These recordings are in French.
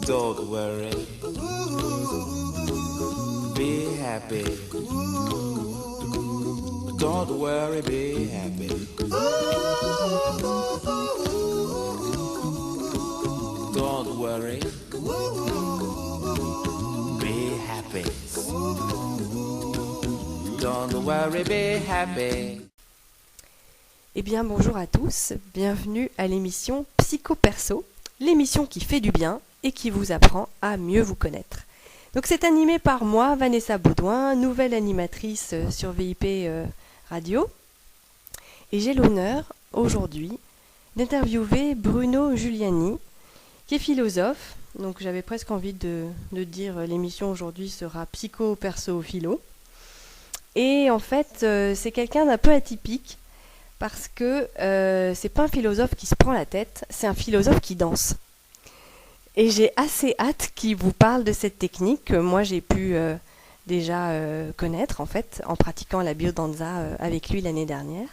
Don't worry, be happy. Don't worry, be happy. Don't worry, be happy. Don't worry, be happy. Eh bien bonjour à tous, bienvenue à l'émission Psycho Perso, l'émission qui fait du bien et qui vous apprend à mieux vous connaître. Donc c'est animé par moi, Vanessa Baudouin, nouvelle animatrice sur VIP Radio. Et j'ai l'honneur aujourd'hui d'interviewer Bruno Giuliani, qui est philosophe. Donc j'avais presque envie de dire l'émission aujourd'hui sera Psycho Perso Philo. Et en fait c'est quelqu'un d'un peu atypique parce que c'est pas un philosophe qui se prend la tête, c'est un philosophe qui danse. Et j'ai assez hâte qu'il vous parle de cette technique que moi j'ai pu déjà connaître en fait en pratiquant la biodanza avec lui l'année dernière.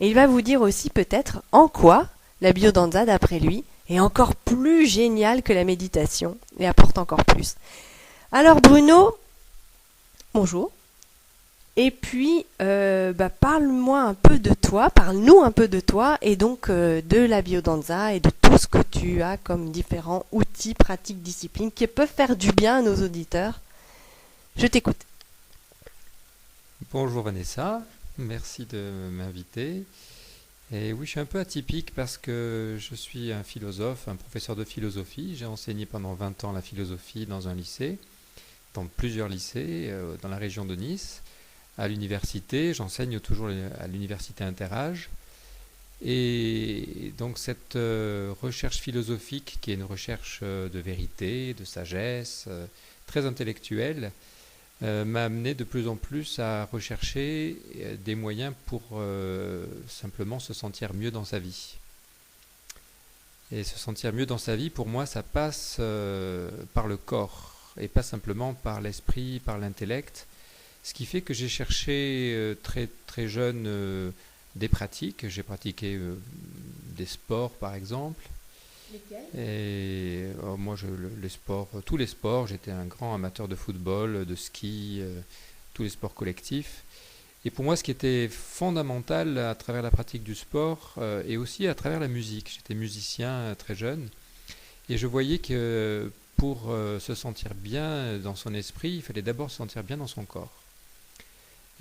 Et il va vous dire aussi peut-être en quoi la biodanza d'après lui est encore plus géniale que la méditation et apporte encore plus. Alors Bruno, bonjour. Et puis, parle-nous un peu de toi et donc de la biodanza et de tout ce que tu as comme différents outils, pratiques, disciplines qui peuvent faire du bien à nos auditeurs. Je t'écoute. Bonjour Vanessa, merci de m'inviter. Et oui, je suis un peu atypique parce que je suis un philosophe, un professeur de philosophie. J'ai enseigné pendant 20 ans la philosophie dans un lycée, dans plusieurs lycées, dans la région de Nice. À l'université, j'enseigne toujours à l'université Interage. Et donc cette recherche philosophique, qui est une recherche de vérité, de sagesse, très intellectuelle, m'a amené de plus en plus à rechercher des moyens pour simplement se sentir mieux dans sa vie. Et se sentir mieux dans sa vie, pour moi, ça passe par le corps, et pas simplement par l'esprit, par l'intellect. Ce qui fait que j'ai cherché très, très jeune des pratiques. J'ai pratiqué des sports, par exemple. Lesquels ? Et moi, les sports, tous les sports. J'étais un grand amateur de football, de ski, tous les sports collectifs. Et pour moi, ce qui était fondamental à travers la pratique du sport et aussi à travers la musique. J'étais musicien très jeune. Et je voyais que pour se sentir bien dans son esprit, il fallait d'abord se sentir bien dans son corps.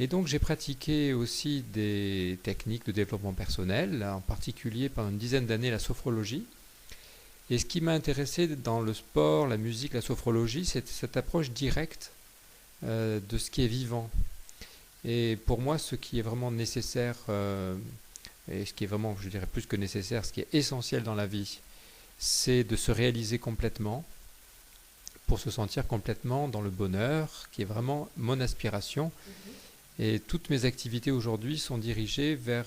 Et donc j'ai pratiqué aussi des techniques de développement personnel, en particulier pendant une dizaine d'années la sophrologie. Et ce qui m'a intéressé dans le sport, la musique, la sophrologie, c'est cette approche directe de ce qui est vivant. Et pour moi, ce qui est vraiment nécessaire, et ce qui est vraiment, je dirais plus que nécessaire, ce qui est essentiel dans la vie, c'est de se réaliser complètement, pour se sentir complètement dans le bonheur, qui est vraiment mon aspiration. Et toutes mes activités aujourd'hui sont dirigées vers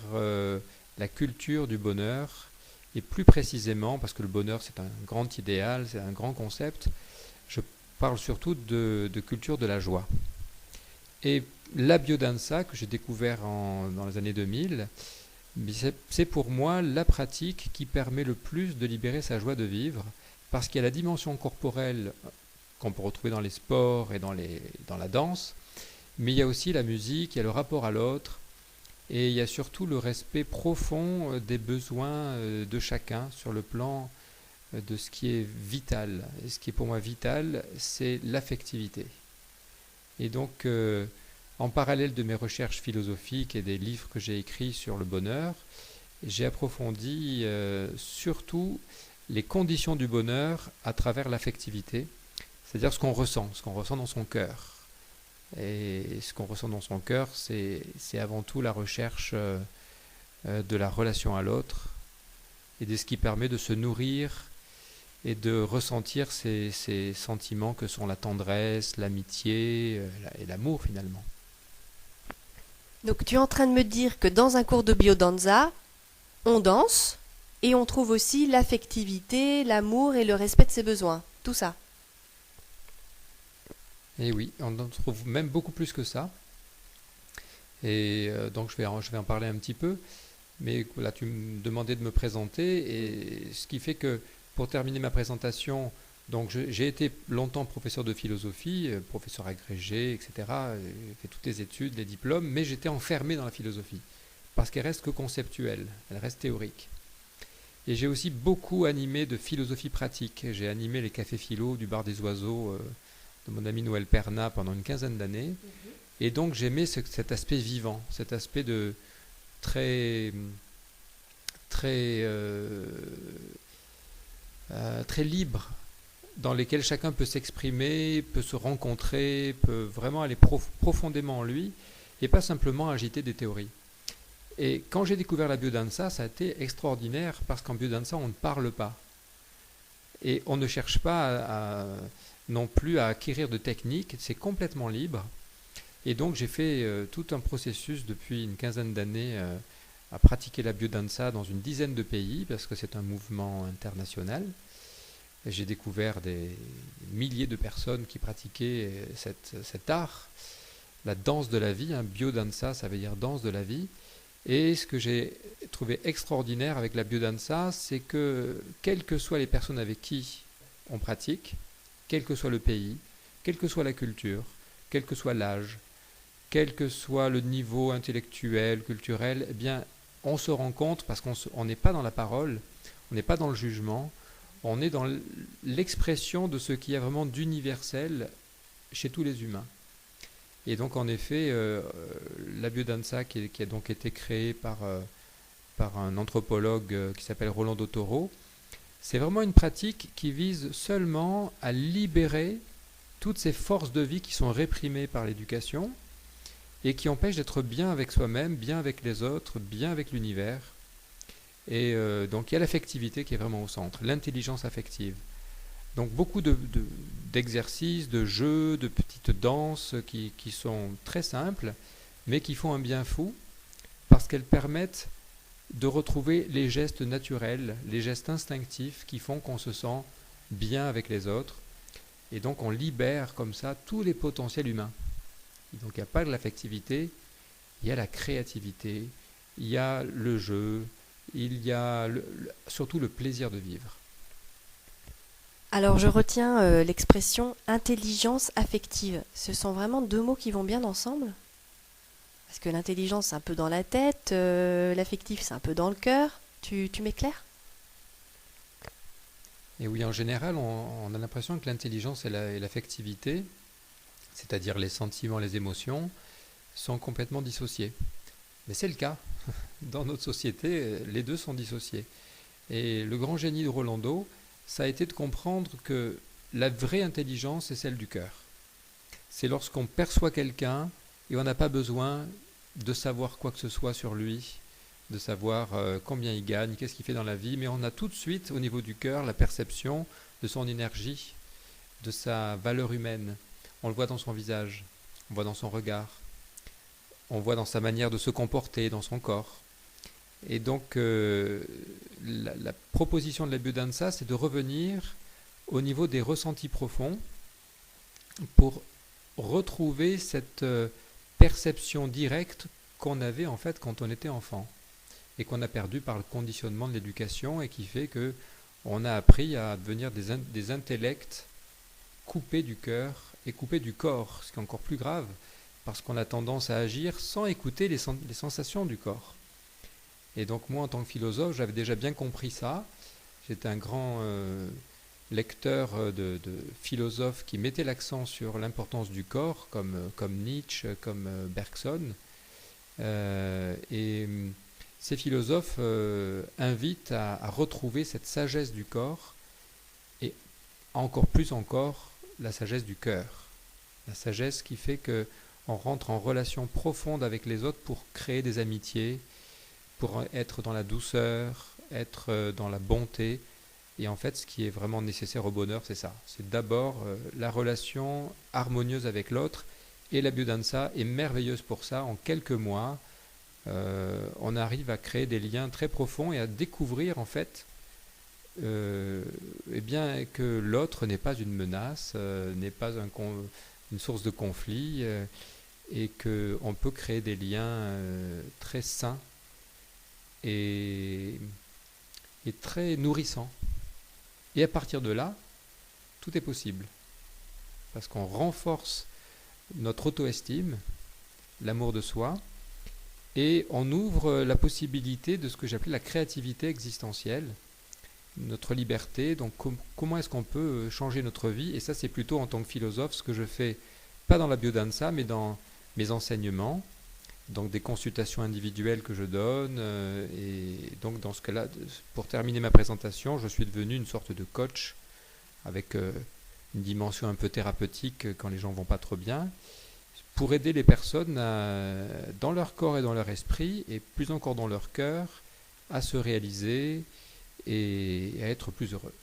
la culture du bonheur, et plus précisément, parce que le bonheur c'est un grand idéal, c'est un grand concept, je parle surtout de culture de la joie. Et la biodanza que j'ai découvert dans les années 2000, c'est pour moi la pratique qui permet le plus de libérer sa joie de vivre, parce qu'il y a la dimension corporelle qu'on peut retrouver dans les sports et dans la danse, mais il y a aussi la musique, il y a le rapport à l'autre, et il y a surtout le respect profond des besoins de chacun sur le plan de ce qui est vital. Et ce qui est pour moi vital, c'est l'affectivité. Et donc, en parallèle de mes recherches philosophiques et des livres que j'ai écrits sur le bonheur, j'ai approfondi surtout les conditions du bonheur à travers l'affectivité, c'est-à-dire ce qu'on ressent dans son cœur. Et ce qu'on ressent dans son cœur, c'est avant tout la recherche de la relation à l'autre et de ce qui permet de se nourrir et de ressentir ces sentiments que sont la tendresse, l'amitié et l'amour finalement. Donc tu es en train de me dire que dans un cours de biodanza, on danse et on trouve aussi l'affectivité, l'amour et le respect de ses besoins. Tout ça. Et oui, on en trouve même beaucoup plus que ça. Et donc je vais en parler un petit peu. Mais là, tu me demandais de me présenter. Et ce qui fait que, pour terminer ma présentation, Donc j'ai été longtemps professeur de philosophie, professeur agrégé, etc. J'ai fait toutes les études, les diplômes, mais j'étais enfermé dans la philosophie, parce qu'elle reste que conceptuelle, elle reste théorique. Et j'ai aussi beaucoup animé de philosophie pratique. J'ai animé les cafés philo du bar des oiseaux de mon ami Noël Perna pendant une quinzaine d'années. Et donc j'aimais cet aspect vivant, cet aspect de très libre, dans lesquels chacun peut s'exprimer, peut se rencontrer, peut vraiment aller profondément en lui, et pas simplement agiter des théories. Et quand j'ai découvert la biodanza, ça a été extraordinaire, parce qu'en biodanza, on ne parle pas. Et on ne cherche pas non plus à acquérir de techniques, c'est complètement libre. Et donc j'ai fait tout un processus depuis une quinzaine d'années à pratiquer la biodanza dans une dizaine de pays, parce que c'est un mouvement international. Et j'ai découvert des milliers de personnes qui pratiquaient cet art, la danse de la vie. Biodanza, ça veut dire danse de la vie. Et ce que j'ai trouvé extraordinaire avec la biodanza, c'est que quelles que soient les personnes avec qui on pratique, quel que soit le pays, quelle que soit la culture, quel que soit l'âge, quel que soit le niveau intellectuel, culturel, eh bien, on se rencontre parce qu'on n'est pas dans la parole, on n'est pas dans le jugement, on est dans l'expression de ce qu'il y a vraiment d'universel chez tous les humains. Et donc, en effet, la biodanza qui a donc été créée par un anthropologue qui s'appelle Rolando Toro, c'est vraiment une pratique qui vise seulement à libérer toutes ces forces de vie qui sont réprimées par l'éducation et qui empêchent d'être bien avec soi-même, bien avec les autres, bien avec l'univers. Et donc il y a l'affectivité qui est vraiment au centre, l'intelligence affective. Donc beaucoup d'exercices, de jeux, de petites danses qui sont très simples, mais qui font un bien fou, parce qu'elles permettent de retrouver les gestes naturels, les gestes instinctifs qui font qu'on se sent bien avec les autres. Et donc on libère comme ça tous les potentiels humains. Et donc il n'y a pas de l'affectivité, il y a la créativité, il y a le jeu, il y a surtout le plaisir de vivre. Alors je retiens l'expression intelligence affective. Ce sont vraiment deux mots qui vont bien ensemble? Parce que l'intelligence c'est un peu dans la tête, l'affectif c'est un peu dans le cœur. Tu m'éclaires? Et oui, en général, on a l'impression que l'intelligence et l'affectivité, c'est-à-dire les sentiments, les émotions, sont complètement dissociés. Mais c'est le cas. Dans notre société, les deux sont dissociés. Et le grand génie de Rolando, ça a été de comprendre que la vraie intelligence est celle du cœur. C'est lorsqu'on perçoit quelqu'un et on n'a pas besoin de savoir quoi que ce soit sur lui, de savoir combien il gagne, qu'est-ce qu'il fait dans la vie, mais on a tout de suite au niveau du cœur la perception de son énergie, de sa valeur humaine. On le voit dans son visage, on le voit dans son regard, on le voit dans sa manière de se comporter, dans son corps. Et donc la proposition de la biodanza, c'est de revenir au niveau des ressentis profonds pour retrouver cette perception directe qu'on avait en fait quand on était enfant et qu'on a perdu par le conditionnement de l'éducation et qui fait que on a appris à devenir des intellects coupés du cœur et coupés du corps, ce qui est encore plus grave parce qu'on a tendance à agir sans écouter les sensations du corps. Et donc moi en tant que philosophe, j'avais déjà bien compris ça. J'étais un grand lecteur de philosophes qui mettaient l'accent sur l'importance du corps, comme Nietzsche, comme Bergson. Et ces philosophes invitent à retrouver cette sagesse du corps et encore plus encore la sagesse du cœur. La sagesse qui fait qu'on rentre en relation profonde avec les autres pour créer des amitiés, pour être dans la douceur, être dans la bonté. Et en fait, ce qui est vraiment nécessaire au bonheur, c'est ça. C'est d'abord la relation harmonieuse avec l'autre. Et la biodanza est merveilleuse pour ça. En quelques mois, on arrive à créer des liens très profonds et à découvrir en fait eh bien, que l'autre n'est pas une menace, n'est pas une source de conflit, et qu'on peut créer des liens très sains et très nourrissants. Et à partir de là, tout est possible. Parce qu'on renforce notre auto-estime, l'amour de soi, et on ouvre la possibilité de ce que j'appelais la créativité existentielle, notre liberté. Donc comment est-ce qu'on peut changer notre vie? Et ça, c'est plutôt en tant que philosophe ce que je fais, pas dans la biodanza, mais dans mes enseignements, donc des consultations individuelles que je donne. Et donc dans ce cas-là, pour terminer ma présentation, je suis devenu une sorte de coach avec une dimension un peu thérapeutique quand les gens vont pas trop bien, pour aider les personnes dans leur corps et dans leur esprit, et plus encore dans leur cœur, à se réaliser et à être plus heureux.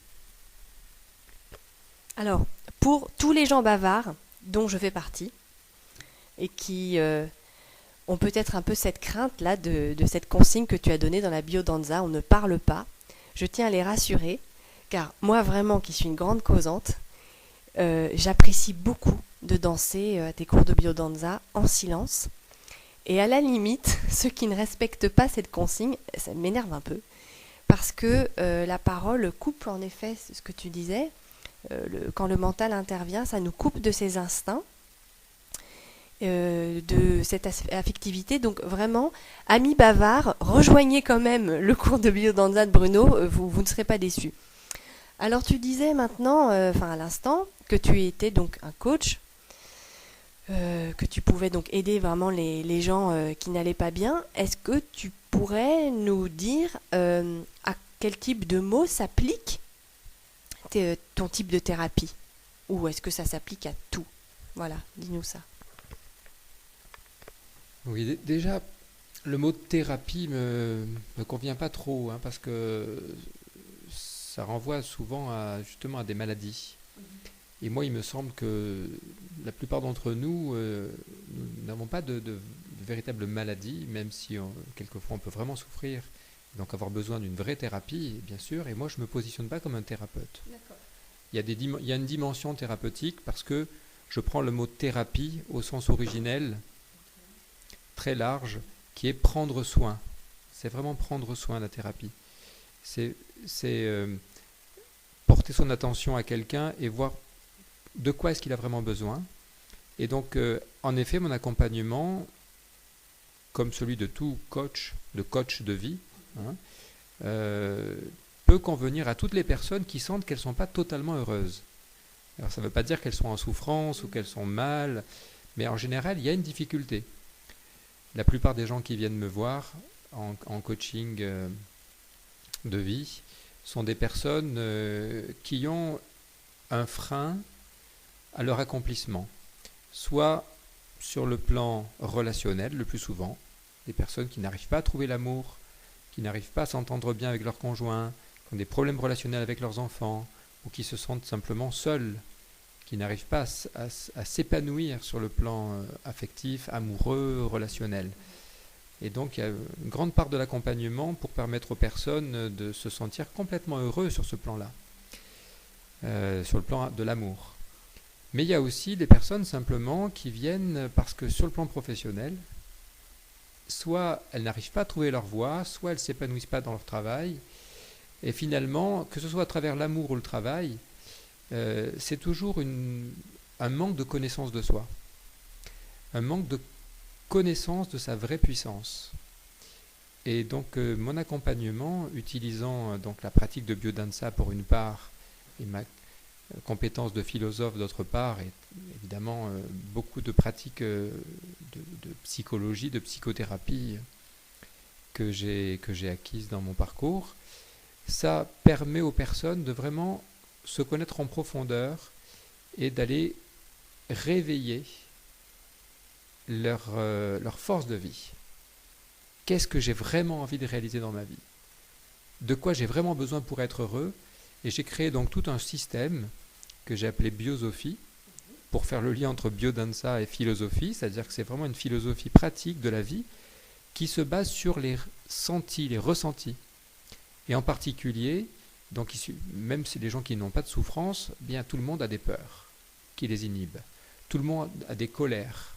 Alors, pour tous les gens bavards, dont je fais partie, et qui ont peut-être un peu cette crainte-là de cette consigne que tu as donnée dans la biodanza, on ne parle pas, je tiens à les rassurer, car moi vraiment, qui suis une grande causante, j'apprécie beaucoup de danser à tes cours de biodanza en silence. Et à la limite, ceux qui ne respectent pas cette consigne, ça m'énerve un peu, parce que la parole coupe en effet ce que tu disais, quand le mental intervient, ça nous coupe de ses instincts, de cette affectivité. Donc vraiment, amis bavards, rejoignez quand même le cours de biodanza de Bruno, vous ne serez pas déçus. Alors tu disais maintenant, à l'instant, que tu étais donc un coach, que tu pouvais donc aider vraiment les gens qui n'allaient pas bien. Est-ce que tu pourrais nous dire à quel type de mots s'applique ton type de thérapie? Ou est-ce que ça s'applique à tout? Voilà, dis-nous ça. Oui, déjà, le mot thérapie me convient pas trop, parce que ça renvoie souvent justement à des maladies. Et moi, il me semble que la plupart d'entre nous, nous n'avons pas de véritable maladie, même si quelquefois on peut vraiment souffrir, donc avoir besoin d'une vraie thérapie, bien sûr. Et moi, je ne me positionne pas comme un thérapeute. D'accord. Il y a une dimension thérapeutique parce que je prends le mot thérapie au sens originel, très large, qui est prendre soin. C'est vraiment prendre soin, la thérapie. C'est porter son attention à quelqu'un et voir de quoi est-ce qu'il a vraiment besoin. Et donc, en effet, mon accompagnement, comme celui de tout coach de vie, peut convenir à toutes les personnes qui sentent qu'elles ne sont pas totalement heureuses. Alors, ça ne veut pas dire qu'elles sont en souffrance ou qu'elles sont mal, mais en général, il y a une difficulté. La plupart des gens qui viennent me voir en coaching de vie sont des personnes qui ont un frein à leur accomplissement, soit sur le plan relationnel le plus souvent, des personnes qui n'arrivent pas à trouver l'amour, qui n'arrivent pas à s'entendre bien avec leur conjoint, qui ont des problèmes relationnels avec leurs enfants, ou qui se sentent simplement seuls, qui n'arrivent pas à s'épanouir sur le plan affectif, amoureux, relationnel. Et donc il y a une grande part de l'accompagnement pour permettre aux personnes de se sentir complètement heureux sur ce plan-là, sur le plan de l'amour. Mais il y a aussi des personnes simplement qui viennent parce que sur le plan professionnel, soit elles n'arrivent pas à trouver leur voie, soit elles ne s'épanouissent pas dans leur travail. Et finalement, que ce soit à travers l'amour ou le travail, c'est toujours un manque de connaissance de soi, un manque de connaissance de sa vraie puissance. Et donc mon accompagnement, utilisant donc la pratique de biodanza pour une part et ma compétence de philosophe d'autre part, et évidemment beaucoup de pratiques de psychologie, de psychothérapie que j'ai acquises dans mon parcours, ça permet aux personnes de vraiment se connaître en profondeur et d'aller réveiller leur force de vie. Qu'est-ce que j'ai vraiment envie de réaliser dans ma vie? De quoi j'ai vraiment besoin pour être heureux? Et j'ai créé donc tout un système que j'ai appelé Biosophie, pour faire le lien entre biodanza et philosophie, c'est-à-dire que c'est vraiment une philosophie pratique de la vie qui se base sur les sentis, les ressentis. Et en particulier, donc même si les gens qui n'ont pas de souffrance, bien tout le monde a des peurs qui les inhibent. Tout le monde a des colères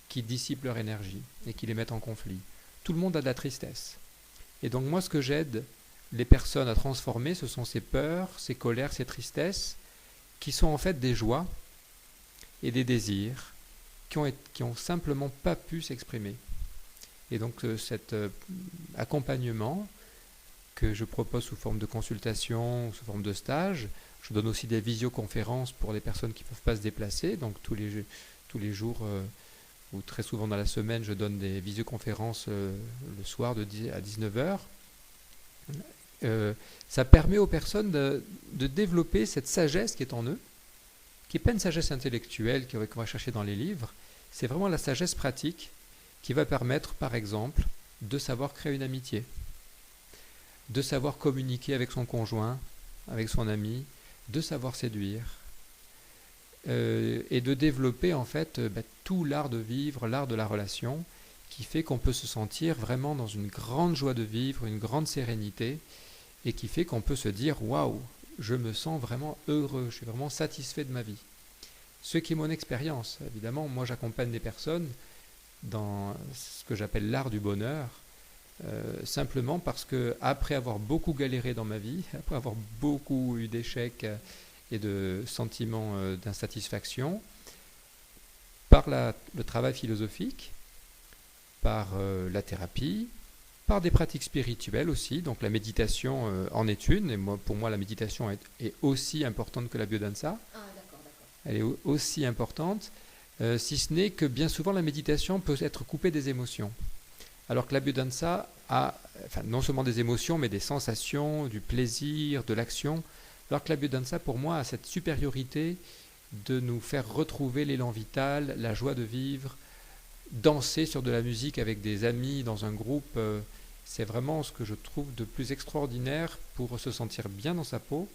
qui dissipent leur énergie et qui les mettent en conflit. Tout le monde a de la tristesse. Et donc moi, ce que j'aide les personnes à transformer, ce sont ces peurs, ces colères, ces tristesses, qui sont en fait des joies et des désirs qui ont simplement pas pu s'exprimer. Et donc cet accompagnement que je propose sous forme de consultation, sous forme de stage, je donne aussi des visioconférences pour les personnes qui ne peuvent pas se déplacer, donc tous les jours ou très souvent dans la semaine, je donne des visioconférences le soir de 10 à 19h. Ça permet aux personnes de développer cette sagesse qui est en eux, qui n'est pas une sagesse intellectuelle qu'on va chercher dans les livres, c'est vraiment la sagesse pratique qui va permettre, par exemple, de savoir créer une amitié, de savoir communiquer avec son conjoint, avec son ami, de savoir séduire, et de développer en fait tout l'art de vivre, l'art de la relation, qui fait qu'on peut se sentir vraiment dans une grande joie de vivre, une grande sérénité, et qui fait qu'on peut se dire « Waouh, je me sens vraiment heureux, je suis vraiment satisfait de ma vie ». Ce qui est mon expérience. Évidemment, moi j'accompagne des personnes dans ce que j'appelle l'art du bonheur, simplement parce que après avoir beaucoup galéré dans ma vie, après avoir beaucoup eu d'échecs et de sentiments d'insatisfaction, par le travail philosophique, par la thérapie, par des pratiques spirituelles aussi, donc la méditation en est une, et pour moi la méditation est aussi importante que la biodanza. Ah, d'accord. Elle est aussi importante, si ce n'est que bien souvent la méditation peut être coupée des émotions, alors que la biodanza a non seulement des émotions, mais des sensations, du plaisir, de l'action, alors que la biodanza pour moi a cette supériorité de nous faire retrouver l'élan vital, la joie de vivre, danser sur de la musique avec des amis dans un groupe, c'est vraiment ce que je trouve de plus extraordinaire pour se sentir bien dans sa peau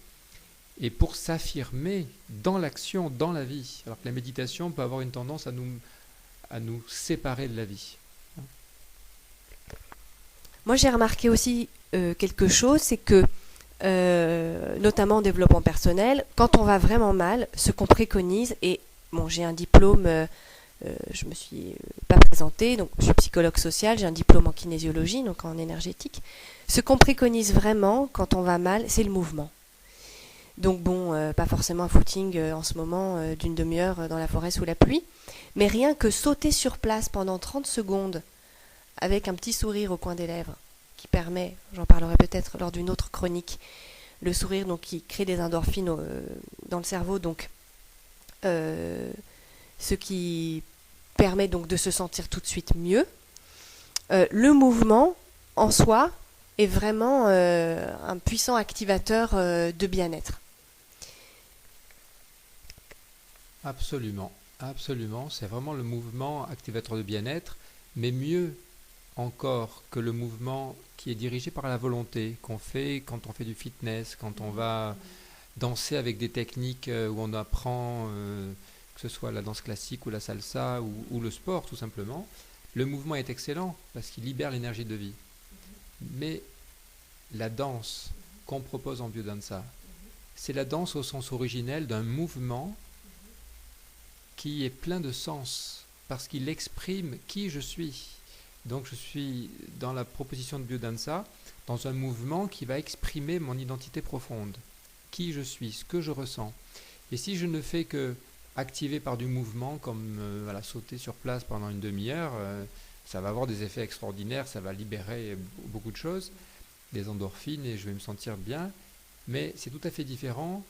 et pour s'affirmer dans l'action, dans la vie. Alors que la méditation peut avoir une tendance à nous séparer de la vie. Moi j'ai remarqué aussi quelque chose, c'est que notamment en développement personnel, quand on va vraiment mal, ce qu'on préconise, et bon, j'ai un diplôme, je me suis pas présentée, donc je suis psychologue social, j'ai un diplôme en kinésiologie, donc en énergétique. Ce qu'on préconise vraiment quand on va mal, c'est le mouvement. Donc bon, pas forcément un footing en ce moment d'une demi-heure dans la forêt sous la pluie, mais rien que sauter sur place pendant 30 secondes avec un petit sourire au coin des lèvres, qui permet, j'en parlerai peut-être lors d'une autre chronique, le sourire donc qui crée des endorphines dans le cerveau, donc ce qui permet donc de se sentir tout de suite mieux. Le mouvement en soi est vraiment un puissant activateur de bien-être. Absolument, absolument, c'est vraiment le mouvement activateur de bien-être, mais mieux encore que le mouvement qui est dirigé par la volonté, qu'on fait quand on fait du fitness, quand on va danser avec des techniques où on apprend, que ce soit la danse classique ou la salsa ou le sport tout simplement. Le mouvement est excellent parce qu'il libère l'énergie de vie. Mais la danse qu'on propose en biodanza, c'est la danse au sens originel d'un mouvement qui est plein de sens parce qu'il exprime qui je suis. Donc je suis dans la proposition de biodanza dans un mouvement qui va exprimer mon identité profonde, qui je suis, ce que je ressens. Et si je ne fais que activer par du mouvement, comme sauter sur place pendant une demi-heure, ça va avoir des effets extraordinaires, ça va libérer beaucoup de choses, des endorphines et je vais me sentir bien. Mais c'est tout à fait différent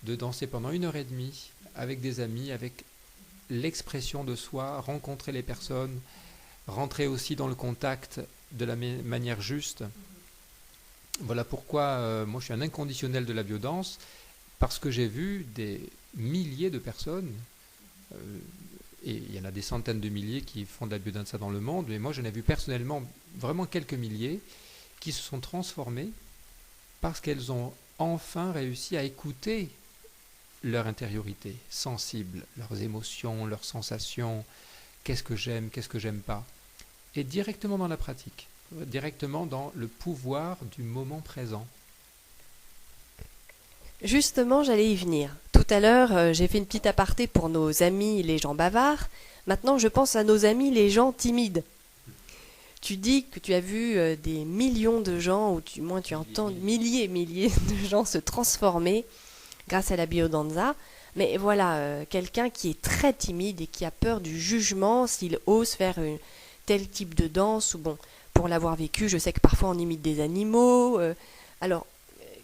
de danser pendant 1h30 avec des amis, avec l'expression de soi, rencontrer les personnes, rentrer aussi dans le contact de la manière juste. Voilà pourquoi moi je suis un inconditionnel de la biodanse, parce que j'ai vu des milliers de personnes, et il y en a des centaines de milliers qui font de la biodanza dans le monde, mais moi j'en ai vu personnellement vraiment quelques milliers qui se sont transformés parce qu'elles ont enfin réussi à écouter leur intériorité sensible, leurs émotions, leurs sensations, qu'est-ce que j'aime pas, et directement dans la pratique, directement dans le pouvoir du moment présent. Justement, j'allais y venir. Tout à l'heure, j'ai fait une petite aparté pour nos amis les gens bavards. Maintenant, je pense à nos amis les gens timides. Tu dis que tu as vu des millions de gens, ou du moins tu entends milliers de gens se transformer grâce à la biodanza. Mais voilà, quelqu'un qui est très timide et qui a peur du jugement s'il ose faire tel type de danse, ou bon, pour l'avoir vécu, je sais que parfois on imite des animaux. Alors,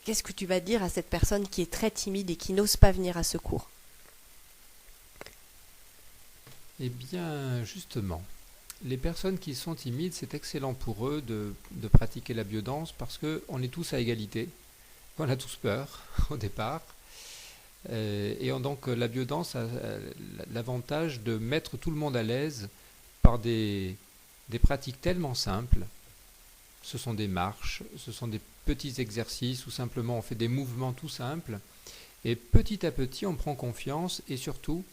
qu'est-ce que tu vas dire à cette personne qui est très timide et qui n'ose pas venir à ce cours? Eh bien, justement, les personnes qui sont timides, c'est excellent pour eux de pratiquer la biodanse parce qu'on est tous à égalité. On a tous peur au départ. Donc la biodanse a l'avantage de mettre tout le monde à l'aise par des pratiques tellement simples. Ce sont des marches, ce sont des petits exercices où simplement on fait des mouvements tout simples. Et petit à petit, on prend confiance et surtout,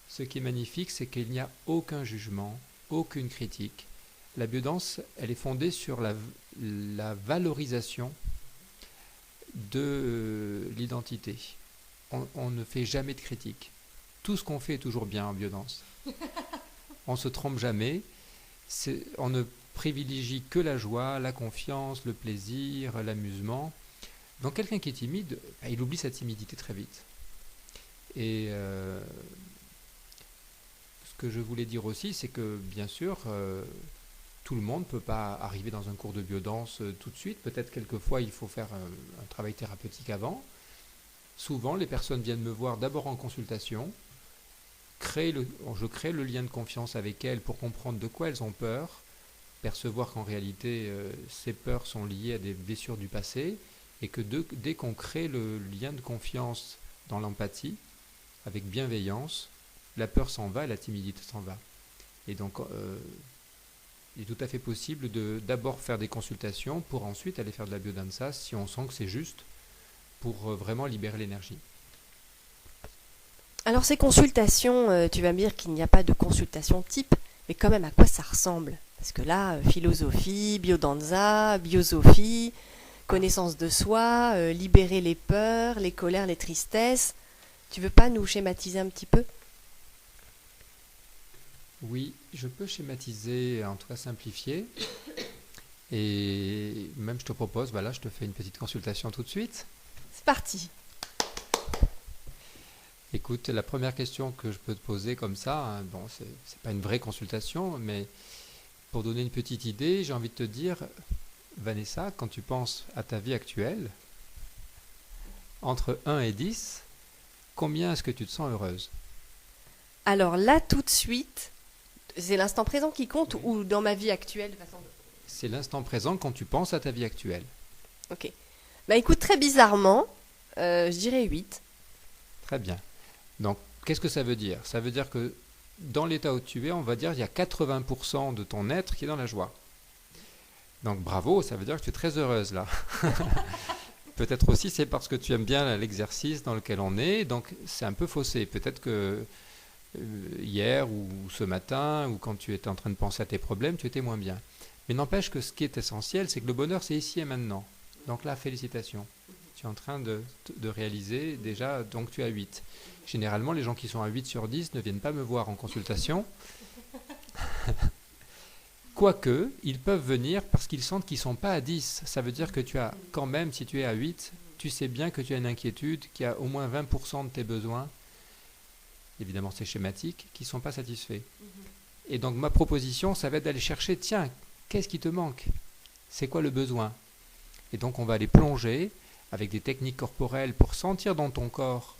ce qui est magnifique, c'est qu'il n'y a aucun jugement, aucune critique. La biodanse, elle est fondée sur la valorisation de l'identité. On ne fait jamais de critique. Tout ce qu'on fait est toujours bien en biodanse. On ne se trompe jamais. On ne privilégie que la joie, la confiance, le plaisir, l'amusement. Donc quelqu'un qui est timide, il oublie sa timidité très vite. Et ce que je voulais dire aussi, c'est que bien sûr, tout le monde ne peut pas arriver dans un cours de biodanse tout de suite. Peut-être quelquefois il faut faire un travail thérapeutique avant. Souvent, les personnes viennent me voir d'abord en consultation. Je crée le lien de confiance avec elles pour comprendre de quoi elles ont peur, percevoir qu'en réalité, ces peurs sont liées à des blessures du passé et que dès qu'on crée le lien de confiance dans l'empathie, avec bienveillance, la peur s'en va et la timidité s'en va. Et donc, il est tout à fait possible de d'abord faire des consultations pour ensuite aller faire de la biodanza si on sent que c'est juste, pour vraiment libérer l'énergie. Alors ces consultations, tu vas me dire qu'il n'y a pas de consultation type, mais quand même à quoi ça ressemble? Parce que là, philosophie, biodanza, biosophie, connaissance de soi, libérer les peurs, les colères, les tristesses. Tu veux pas nous schématiser un petit peu? Oui, je peux schématiser, en tout cas simplifier. Et même je te propose, voilà, je te fais une petite consultation tout de suite. C'est parti. Écoute, la première question que je peux te poser comme ça, bon, c'est pas une vraie consultation, mais pour donner une petite idée, j'ai envie de te dire, Vanessa, quand tu penses à ta vie actuelle, entre 1 et 10, combien est-ce que tu te sens heureuse? Alors là, tout de suite, c'est l'instant présent qui compte ou dans ma vie actuelle de façon... C'est l'instant présent quand tu penses à ta vie actuelle. Ok. Bah écoute, très bizarrement, je dirais 8. Très bien. Donc, qu'est-ce que ça veut dire? Ça veut dire que dans l'état où tu es, on va dire qu'il y a 80% de ton être qui est dans la joie. Donc, bravo, ça veut dire que tu es très heureuse là. Peut-être aussi c'est parce que tu aimes bien l'exercice dans lequel on est, donc c'est un peu faussé. Peut-être que hier ou ce matin, ou quand tu étais en train de penser à tes problèmes, tu étais moins bien. Mais n'empêche que ce qui est essentiel, c'est que le bonheur, c'est ici et maintenant. Donc là, félicitations. Tu es en train de réaliser déjà, donc tu as 8. Généralement, les gens qui sont à 8 sur 10 ne viennent pas me voir en consultation. Quoique, ils peuvent venir parce qu'ils sentent qu'ils ne sont pas à 10. Ça veut dire que tu as quand même, si tu es à 8, tu sais bien que tu as une inquiétude, qu'il y a au moins 20% de tes besoins, évidemment c'est schématique, qui ne sont pas satisfaits. Et donc ma proposition, ça va être d'aller chercher, tiens, qu'est-ce qui te manque? C'est quoi le besoin? Et donc on va aller plonger avec des techniques corporelles pour sentir dans ton corps,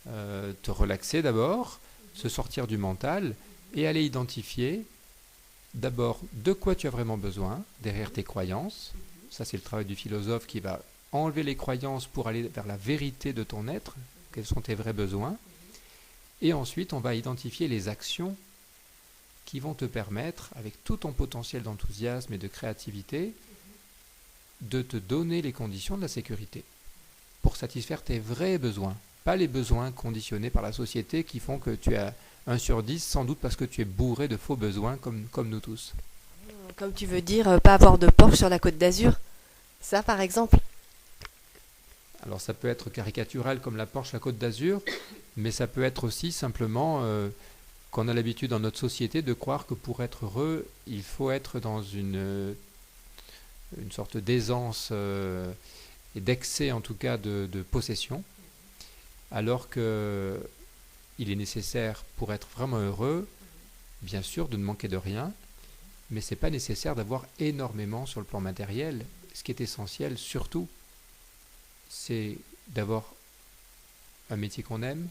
te relaxer d'abord, se sortir du mental et aller identifier d'abord de quoi tu as vraiment besoin derrière tes croyances. Ça c'est le travail du philosophe qui va enlever les croyances pour aller vers la vérité de ton être, quels sont tes vrais besoins. Et ensuite on va identifier les actions qui vont te permettre, avec tout ton potentiel d'enthousiasme et de créativité, de te donner les conditions de la sécurité pour satisfaire tes vrais besoins, pas les besoins conditionnés par la société qui font que tu as 1 sur 10, sans doute parce que tu es bourré de faux besoins comme nous tous. Comme tu veux dire, pas avoir de Porsche sur la Côte d'Azur, ça par exemple? Alors ça peut être caricatural comme la Porsche, la Côte d'Azur, mais ça peut être aussi simplement qu'on a l'habitude dans notre société de croire que pour être heureux, il faut être dans une sorte d'aisance et d'excès en tout cas de possession, alors que il est nécessaire pour être vraiment heureux, bien sûr, de ne manquer de rien, mais ce n'est pas nécessaire d'avoir énormément sur le plan matériel. Ce qui est essentiel, surtout, c'est d'avoir un métier qu'on aime,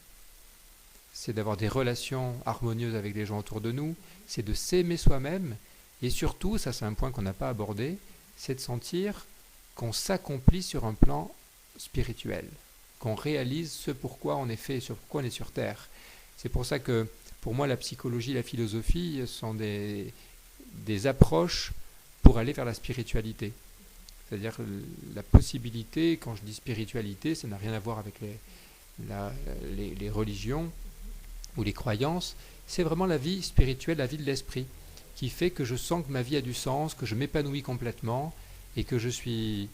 c'est d'avoir des relations harmonieuses avec les gens autour de nous, c'est de s'aimer soi-même, et surtout, ça c'est un point qu'on n'a pas abordé, c'est de sentir qu'on s'accomplit sur un plan spirituel, qu'on réalise ce pourquoi on est fait, ce pourquoi on est sur Terre. C'est pour ça que, pour moi, la psychologie, la philosophie sont des approches pour aller vers la spiritualité. C'est-à-dire la possibilité, quand je dis spiritualité, ça n'a rien à voir avec les religions ou les croyances, c'est vraiment la vie spirituelle, la vie de l'esprit, qui fait que je sens que ma vie a du sens, que je m'épanouis complètement et que je suis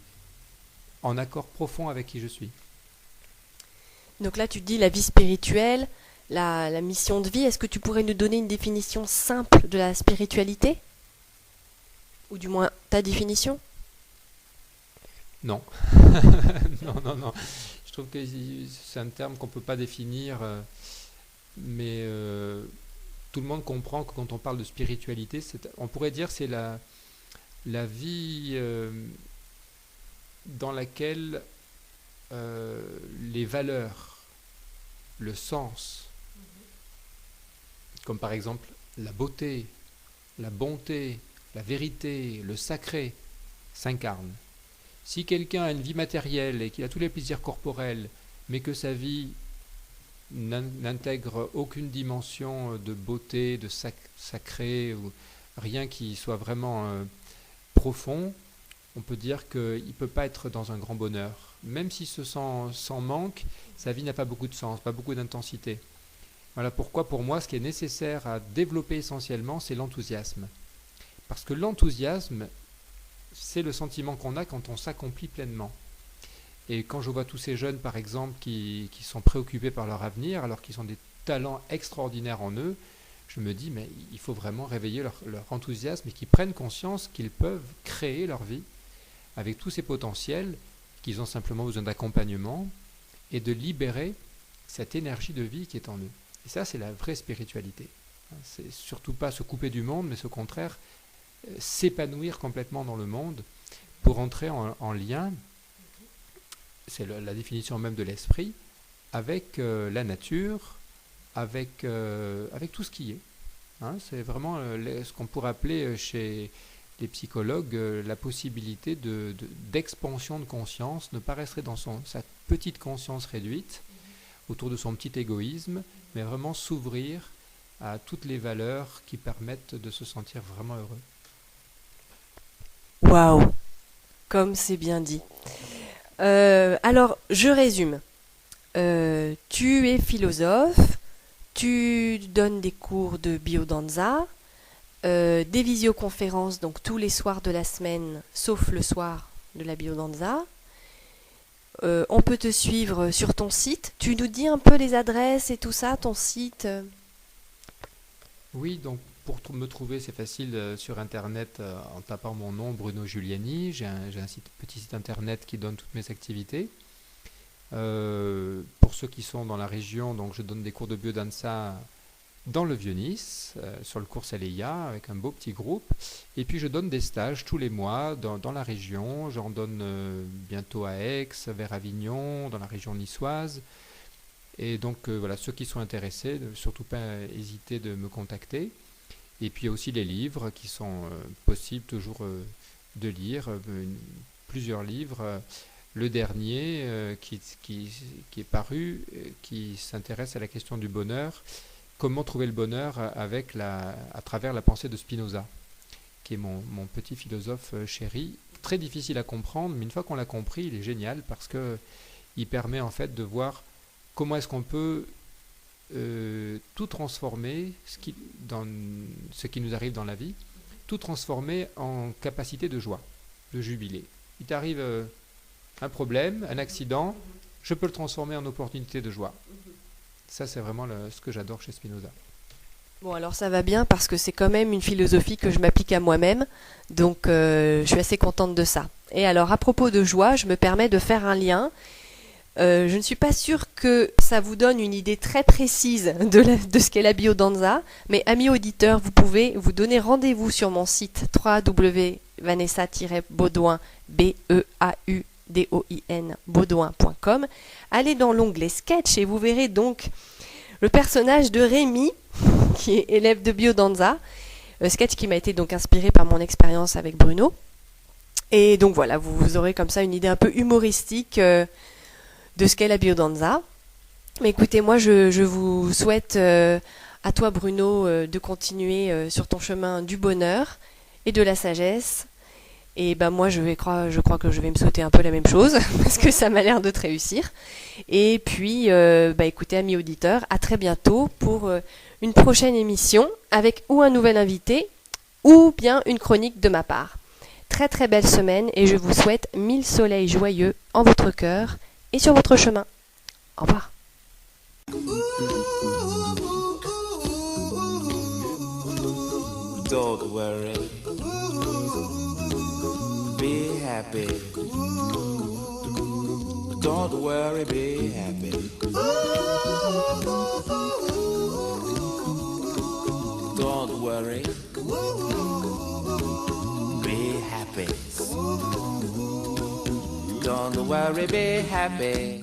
en accord profond avec qui je suis. Donc là, tu dis la vie spirituelle, la mission de vie. Est-ce que tu pourrais nous donner une définition simple de la spiritualité? Ou du moins ta définition? Non. non. Je trouve que c'est un terme qu'on ne peut pas définir, mais tout le monde comprend que quand on parle de spiritualité, on pourrait dire que c'est la vie dans laquelle les valeurs, le sens, comme par exemple la beauté, la bonté, la vérité, le sacré, s'incarnent. Si quelqu'un a une vie matérielle et qu'il a tous les plaisirs corporels, mais que sa vie n'intègre aucune dimension de beauté, de sacré, ou rien qui soit vraiment profond, on peut dire qu'il ne peut pas être dans un grand bonheur. Même s'il se sent sans manque, sa vie n'a pas beaucoup de sens, pas beaucoup d'intensité. Voilà pourquoi, pour moi, ce qui est nécessaire à développer essentiellement, c'est l'enthousiasme. Parce que l'enthousiasme, c'est le sentiment qu'on a quand on s'accomplit pleinement. Et quand je vois tous ces jeunes, par exemple, qui sont préoccupés par leur avenir, alors qu'ils ont des talents extraordinaires en eux, je me dis, mais il faut vraiment réveiller leur enthousiasme et qu'ils prennent conscience qu'ils peuvent créer leur vie avec tous ces potentiels, qu'ils ont simplement besoin d'accompagnement et de libérer cette énergie de vie qui est en eux. Et ça, c'est la vraie spiritualité. C'est surtout pas se couper du monde, mais au contraire, s'épanouir complètement dans le monde pour entrer en lien, c'est la définition même de l'esprit, avec la nature, avec tout ce qui est. C'est vraiment ce qu'on pourrait appeler chez les psychologues la possibilité d'expansion de conscience, ne pas rester dans sa petite conscience réduite, autour de son petit égoïsme, mais vraiment s'ouvrir à toutes les valeurs qui permettent de se sentir vraiment heureux. Waouh, comme c'est bien dit. Alors, je résume. Tu es philosophe, tu donnes des cours de biodanza, des visioconférences donc tous les soirs de la semaine, sauf le soir de la biodanza. On peut te suivre sur ton site. Tu nous dis un peu les adresses et tout ça, ton site? Oui, donc pour me trouver, c'est facile sur Internet en tapant mon nom, Bruno Giuliani. J'ai un petit site Internet qui donne toutes mes activités. Pour ceux qui sont dans la région, donc je donne des cours de biodanza dans le Vieux-Nice, sur le cours Saleya, avec un beau petit groupe. Et puis je donne des stages tous les mois dans la région. J'en donne bientôt à Aix, vers Avignon, dans la région niçoise. Et donc voilà, ceux qui sont intéressés, surtout pas hésiter de me contacter. Et puis il y a aussi les livres qui sont possibles toujours de lire, plusieurs livres. Le dernier qui est paru, qui s'intéresse à la question du bonheur, comment trouver le bonheur à travers la pensée de Spinoza, qui est mon petit philosophe chéri, très difficile à comprendre, mais une fois qu'on l'a compris, il est génial parce qu'il permet en fait de voir comment est-ce qu'on peut tout transformer, ce qui nous arrive dans la vie, tout transformer en capacité de joie, de jubilé. Il t'arrive un problème, un accident, je peux le transformer en opportunité de joie. Ça, c'est vraiment ce que j'adore chez Spinoza. Bon, alors ça va bien parce que c'est quand même une philosophie que je m'applique à moi-même, donc je suis assez contente de ça. Et alors, à propos de joie, je me permets de faire un lien. Je ne suis pas sûre que ça vous donne une idée très précise de ce qu'est la biodanza, mais amis auditeurs, vous pouvez vous donner rendez-vous sur mon site www.vanessa-baudouin, B-E-A-U-D-O-I-N, baudouin.com. Allez dans l'onglet sketch et vous verrez donc le personnage de Rémi, qui est élève de biodanza, sketch qui m'a été donc inspiré par mon expérience avec Bruno. Et donc voilà, vous aurez comme ça une idée un peu humoristique de ce qu'est la biodanza. Mais écoutez, moi je vous souhaite à toi Bruno de continuer sur ton chemin du bonheur et de la sagesse. Et ben moi je crois que je vais me souhaiter un peu la même chose parce que ça m'a l'air de te réussir. Et puis écoutez amis auditeurs, à très bientôt pour une prochaine émission avec ou un nouvel invité ou bien une chronique de ma part. Très très belle semaine et je vous souhaite 1000 soleils joyeux en votre cœur et sur votre chemin. Au revoir. Don't worry, be happy. Don't worry, be happy. Don't worry, be happy. Don't worry, be happy.